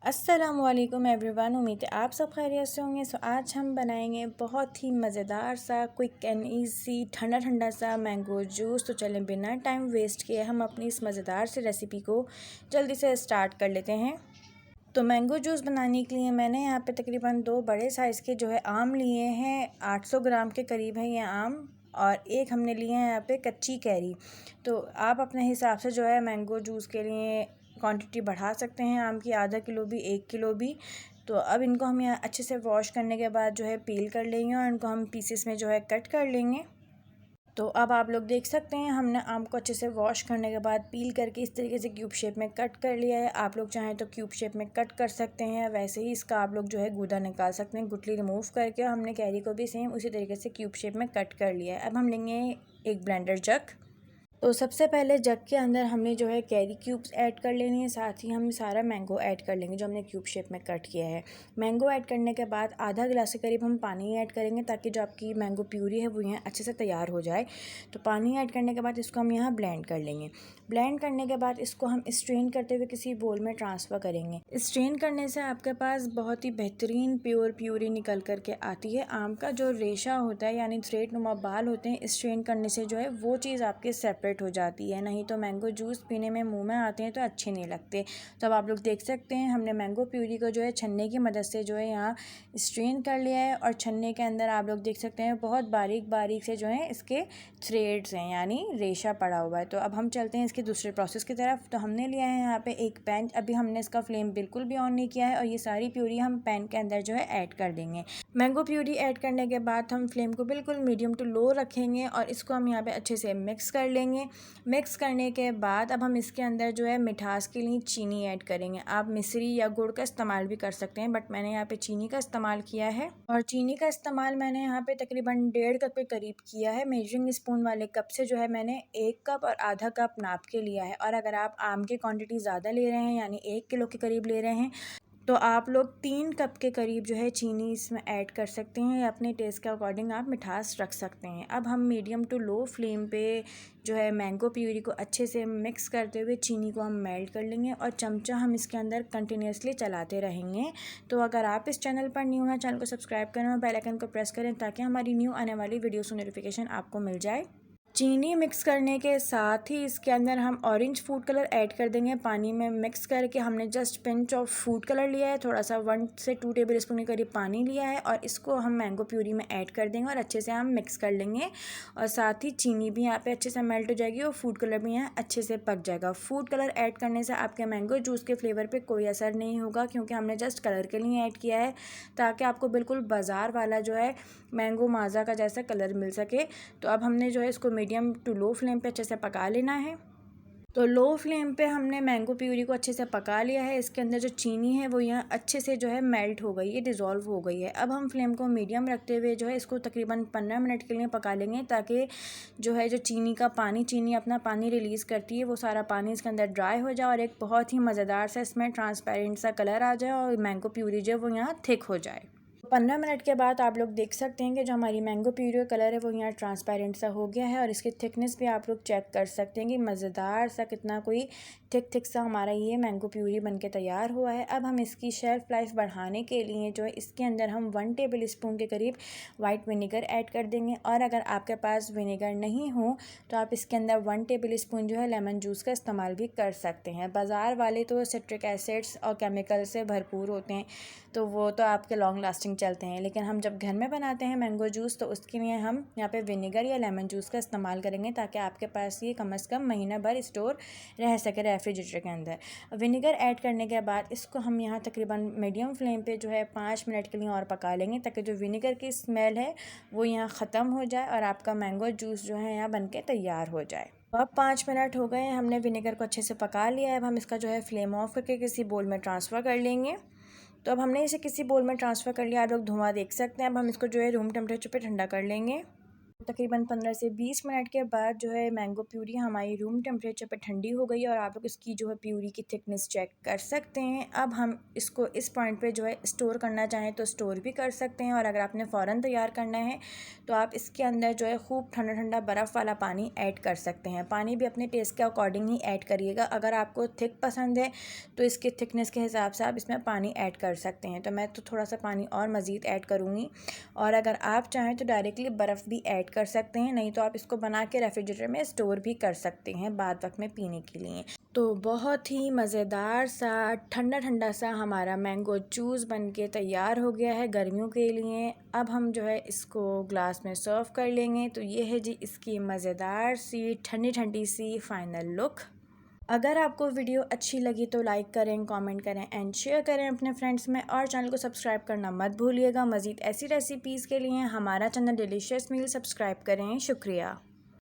अस्सलामुअलैकुम एवरीवन। उम्मीद है आप सब खैरियत से होंगे। आज हम बनाएंगे बहुत ही मज़ेदार सा क्विक एंड ईजी ठंडा ठंडा सा मैंगो जूस। तो चलें बिना टाइम वेस्ट किए हम अपनी इस मज़ेदार सी रेसिपी को जल्दी से स्टार्ट कर लेते हैं। तो मैंगो जूस बनाने के लिए मैंने यहाँ पे तकरीबन 2 बड़े साइज़ के जो है आम लिए हैं। 800 ग्राम के करीब है ये आम, और एक हमने लिए हैं यहाँ पे कच्ची कैरी। तो आप अपने हिसाब से जो है मैंगो जूस के लिए क्वांटिटी बढ़ा सकते हैं। आम की आधा किलो भी 1 किलो भी। तो अब इनको हम यहाँ अच्छे से वॉश करने के बाद जो है पील कर लेंगे और इनको हम पीसेस में जो है कट कर लेंगे। तो अब आप लोग देख सकते हैं हमने आम को अच्छे से वॉश करने के बाद पील करके इस तरीके से क्यूब शेप में कट कर लिया है। आप लोग चाहें तो क्यूब शेप में कट कर सकते हैं, वैसे ही इसका आप लोग जो है गूदा निकाल सकते हैं। गुठली रिमूव करके हमने कैरी को भी सेम उसी तरीके से क्यूब शेप में कट कर लिया है। अब हम लेंगे एक ब्लेंडर जग। तो सबसे पहले जग के अंदर हमने जो है कैरी क्यूब्स ऐड कर लेनी है, साथ ही हम सारा मैंगो ऐड कर लेंगे जो हमने क्यूब शेप में कट किया है। मैंगो ऐड करने के बाद आधा गिलास के करीब हम पानी ऐड करेंगे ताकि जो आपकी मैंगो प्यूरी है वो यहाँ अच्छे से तैयार हो जाए। तो पानी ऐड करने के बाद इसको हम यहाँ ब्लेंड कर लेंगे। ब्लेंड करने के बाद इसको हम स्ट्रेन करते हुए किसी बोल में ट्रांसफ़र करेंगे। स्ट्रेन करने से आपके पास बहुत ही बेहतरीन प्योर प्यूरी निकल करके आती है। आम का जो रेशा होता है यानी थ्रेड नुमा बाल होते हैं, स्ट्रेन करने से जो है वो चीज़ आपके सेपरेट हो जाती है। नहीं तो मैंगो जूस पीने में मुंह में आते हैं तो अच्छे नहीं लगते। तो अब आप लोग देख सकते हैं हमने मैंगो प्यूरी को जो है छन्ने की मदद से जो है यहाँ स्ट्रेन कर लिया है, और छन्ने के अंदर आप लोग देख सकते हैं बहुत बारीक बारीक से जो है इसके थ्रेड्स हैं यानी रेशा पड़ा हुआ है। तो अब हम चलते हैं इसके दूसरे प्रोसेस की तरफ। तो हमने लिया है यहाँ पे एक पैन। अभी हमने इसका फ्लेम बिल्कुल भी ऑन नहीं किया है, और ये सारी प्यूरी हम पैन के अंदर जो है ऐड कर देंगे। मैंगो प्यूरी ऐड करने के बाद हम फ्लेम को बिल्कुल मीडियम टू लो रखेंगे और इसको हम यहाँ पे अच्छे से मिक्स कर लेंगे। मिक्स करने के बाद अब हम इसके अंदर जो है मिठास के लिए चीनी ऐड करेंगे। आप मिश्री या गुड़ का इस्तेमाल भी कर सकते हैं, बट मैंने यहाँ पे चीनी का इस्तेमाल किया है। और चीनी का इस्तेमाल मैंने यहाँ पे तकरीबन 1.5 कप के करीब किया है। मेजरिंग स्पून वाले कप से जो है मैंने 1 कप और आधा कप नाप के लिया है। और अगर आप आम की क्वांटिटी ज़्यादा ले रहे हैं यानी 1 किलो के करीब ले रहे हैं तो आप लोग 3 कप के करीब जो है चीनी इसमें ऐड कर सकते हैं, या अपने टेस्ट के अकॉर्डिंग आप मिठास रख सकते हैं। अब हम मीडियम टू लो फ्लेम पे जो है मैंगो प्यूरी को अच्छे से मिक्स करते हुए चीनी को हम मेल्ट कर लेंगे, और चमचा हम इसके अंदर कंटिन्यूसली चलाते रहेंगे। तो अगर आप इस चैनल पर न्यू हैं, चैनल को सब्सक्राइब करें और बेल आइकन को प्रेस करें ताकि हमारी न्यू आने वाली वीडियोस की नोटिफिकेशन आपको मिल जाए। चीनी मिक्स करने के साथ ही इसके अंदर हम ऑरेंज फूड कलर ऐड कर देंगे। पानी में मिक्स करके हमने just pinch of food colour लिया है, थोड़ा सा 1 से 2 टेबल स्पून के करीब पानी लिया है, और इसको हम मैंगो प्यूरी में ऐड कर देंगे और अच्छे से हम मिक्स कर लेंगे। और साथ ही चीनी भी यहाँ पे अच्छे से मेल्ट हो जाएगी और फूड कलर भी यहाँ अच्छे से पक जाएगा। फूड कलर ऐड करने से आपके मैंगो जूस के फ्लेवर पर कोई असर नहीं होगा, क्योंकि हमने जस्ट कलर के लिए ऐड किया है ताकि आपको बिल्कुल बाज़ार वाला जो है मैंगो माज़ा का जैसा कलर मिल सके। तो अब हमने जो है इसको मीडियम टू लो फ्लेम पे अच्छे से पका लेना है। तो लो फ्लेम पे हमने मैंगो प्यूरी को अच्छे से पका लिया है। इसके अंदर जो चीनी है वो यहाँ अच्छे से जो है मेल्ट हो गई है, डिज़ोल्व हो गई है। अब हम फ्लेम को मीडियम रखते हुए जो है इसको तकरीबन 15 मिनट के लिए पका लेंगे, ताकि जो है जो चीनी का पानी, चीनी अपना पानी रिलीज़ करती है, वो सारा पानी इसके अंदर ड्राई हो जाए और एक बहुत ही मज़ेदार सा इसमें ट्रांसपेरेंट सा कलर आ जाए और मैंगो प्यूरी जो है वो यहाँ थिक हो जाए। 15 मिनट के बाद आप लोग देख सकते हैं कि जो हमारी मैंगो प्यूरी का कलर है वो यहाँ ट्रांसपेरेंट सा हो गया है, और इसकी थिकनेस भी आप लोग चेक कर सकते हैं कि मज़ेदार सा कितना कोई थिक सा हमारा ये मैंगो प्यूरी बनके तैयार हुआ है। अब हम इसकी शेल्फ़ लाइफ बढ़ाने के लिए जो है इसके अंदर हम 1 टेबल स्पून के करीब वाइट विनेगर ऐड कर देंगे, और अगर आपके पास विनेगर नहीं हो तो आप इसके अंदर 1 टेबल स्पून जो है लेमन जूस का इस्तेमाल भी कर सकते हैं। बाज़ार वाले तो सिट्रिक एसिड्स और केमिकल से भरपूर होते हैं, तो वो तो आपके लॉन्ग लास्टिंग चलते हैं, लेकिन हम जब घर में बनाते हैं मैंगो जूस तो उसके लिए हम यहाँ पे विनेगर या लेमन जूस का इस्तेमाल करेंगे, ताकि आपके पास ये कम से कम महीना भर स्टोर रह सके रेफ्रिजरेटर के अंदर। विनेगर ऐड करने के बाद इसको हम यहाँ तकरीबन मीडियम फ्लेम पे जो है 5 मिनट के लिए और पका लेंगे, ताकि जो विनेगर की स्मेल है वो यहाँ ख़त्म हो जाए और आपका मैंगो जूस जो है यहाँ बन के तैयार हो जाए। अब 5 मिनट हो गए हैं, हमने विनेगर को अच्छे से पका लिया है। अब हम इसका जो है फ्लेम ऑफ करके किसी बोल में ट्रांसफ़र कर लेंगे। तो अब हमने इसे किसी बोल में ट्रांसफ़र कर लिया, आप लोग धुआं देख सकते हैं। अब हम इसको जो है रूम टेम्परेचर पे ठंडा कर लेंगे। तकरीबन 15 से 20 मिनट के बाद जो है मैंगो प्यूरी हमारी रूम टेम्परेचर पर ठंडी हो गई है और आप लोग इसकी जो है प्यूरी की थिकनेस चेक कर सकते हैं। अब हम इसको इस पॉइंट पे जो है स्टोर करना चाहें तो स्टोर भी कर सकते हैं, और अगर आपने फ़ौरन तैयार करना है तो आप इसके अंदर जो है खूब ठंडा ठंडा बर्फ़ वाला पानी ऐड कर सकते हैं। पानी भी अपने टेस्ट के अकॉर्डिंग ही ऐड करिएगा। अगर आपको थिक पसंद है तो इसके थिकनेस के हिसाब से आप इसमें पानी ऐड कर सकते हैं। तो मैं तो थोड़ा सा पानी और मज़ीद ऐड करूँगी, और अगर आप चाहें तो डायरेक्टली बर्फ़ भी ऐड कर सकते हैं, नहीं तो आप इसको बना के रेफ्रिजरेटर में स्टोर भी कर सकते हैं बाद वक्त में पीने के लिए। तो बहुत ही मज़ेदार सा ठंडा ठंडा सा हमारा मैंगो जूस बन के तैयार हो गया है गर्मियों के लिए। अब हम जो है इसको ग्लास में सर्व कर लेंगे। तो ये है जी इसकी मज़ेदार सी ठंडी ठंडी सी फ़ाइनल लुक। अगर आपको वीडियो अच्छी लगी तो लाइक करें, कमेंट करें एंड शेयर करें अपने फ्रेंड्स में, और चैनल को सब्सक्राइब करना मत भूलिएगा। मज़ीद ऐसी रेसिपीज़ के लिए हमारा चैनल डिलीशियस मील सब्सक्राइब करें। शुक्रिया।